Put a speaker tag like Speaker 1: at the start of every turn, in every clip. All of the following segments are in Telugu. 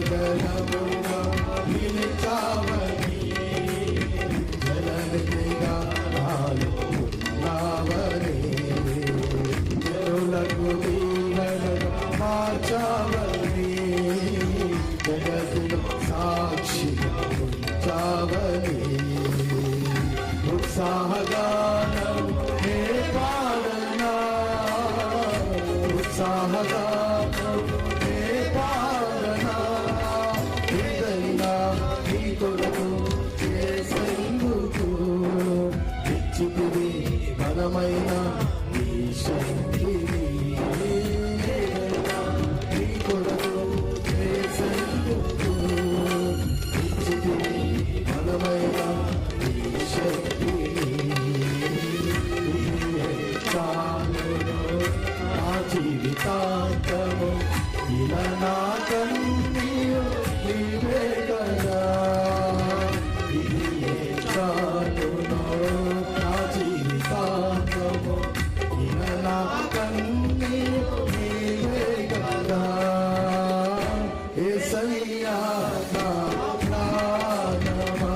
Speaker 1: సకలముగా నిలిచావని జననిధిగా నాలో ఉన్నావని జనులకు దీవెనగా మార్చావని జగతులు సాక్షిగా ఉంచావని ఉత్సాహగానం హే పాడనా ఉత్సాహగానం హే పాడనా ఏదైనా నీ కొరకు చేసేందుకు ఇచ్చితివి బలమైన నీ శక్తిని ఏదైనా నీ కొరకు చేసేందుకు ఇచ్చితివి బలమైన నీ శక్తిని నా జీవితాంతము ఇలా నా కన్నీయు నీవే కదా ఇది చాలునో నా జీవితాంతము ఇలా నా కన్నీయు నీవే కదా యేసయ్యా నా ప్రాణమా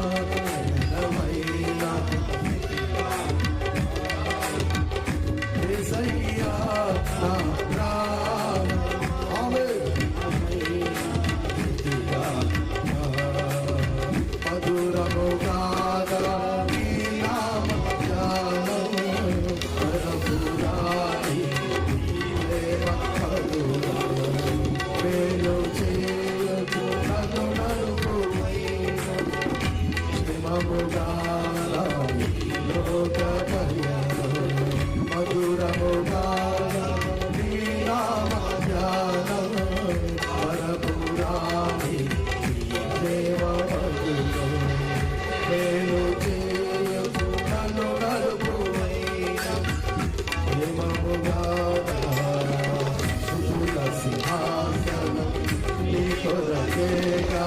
Speaker 1: యేసయ్యా నా ప్రాణం మధురముగా నీ నామ ధ్యానము పరపురాణి మేలు చేయకు నన్ను నలుపువైన శ్రీమముగా లోక మధురముగా నీ నామ ధ్యానము పరపురాణి దేవమధురము మేలు చేయకు నన్ను నలుపువైన ప్రేమముగా సుతుల సింహాసనం నీ కొరకేగా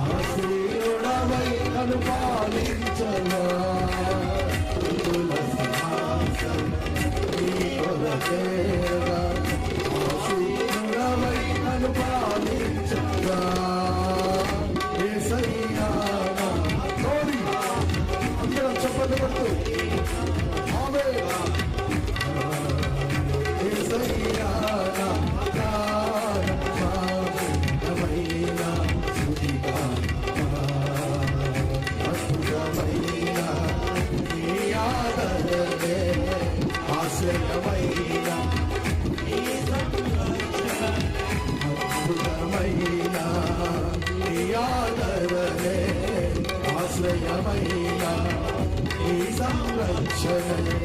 Speaker 1: ఆశీనుడవై నన్ను పాలించవా సుతుల సింహాసనం నీ కొరకేగా ఆశీనుడవై నన్ను పాలించవా యేసయ్యా అందరం చెప్పండి పడుతూ ఆమేన్ యేసయ్యా ప్రాణమైన స్తుతిగా అద్భుతమైన నీ ఆదరణే ఆశ్రయమైన అద్భుతమైన నీ ఆదరణే ఆశ్రయమైన నీ సంరక్షణే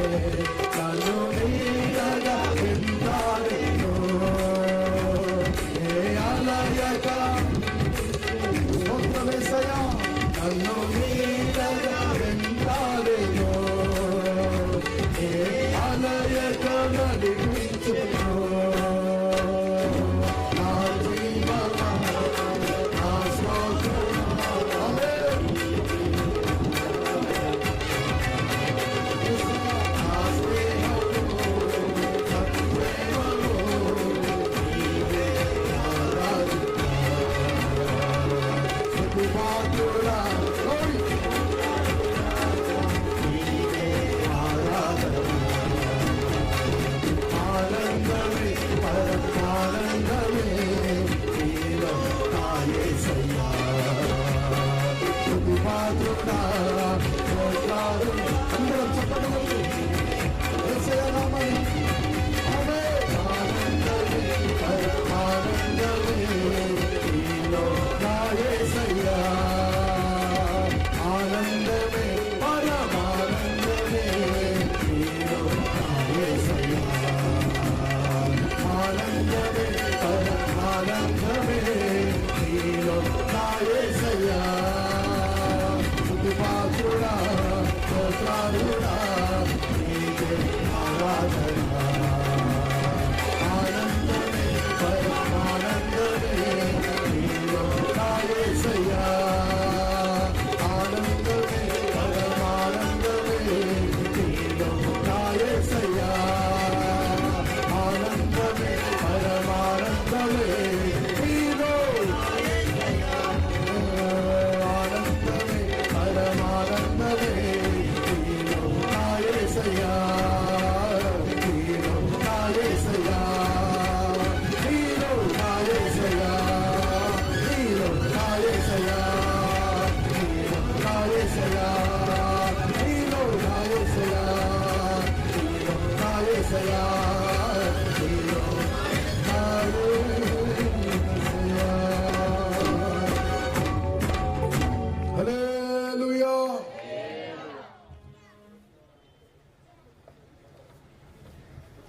Speaker 1: నన్ను నీడగా వెంటాడెను ఏ అలయక స్తోత్రమేసయ్యా నన్ను నీడగా వెంటాడెను ఏ అలయక నడిపించెను నా జీవమా నా స్తోత్రం ఆమేన్ ఆనందమే పరమానందమే నీలో యేసయ్యా స్తుతి పాత్రుడా స్తోత్రాలు అందరం చెప్పండి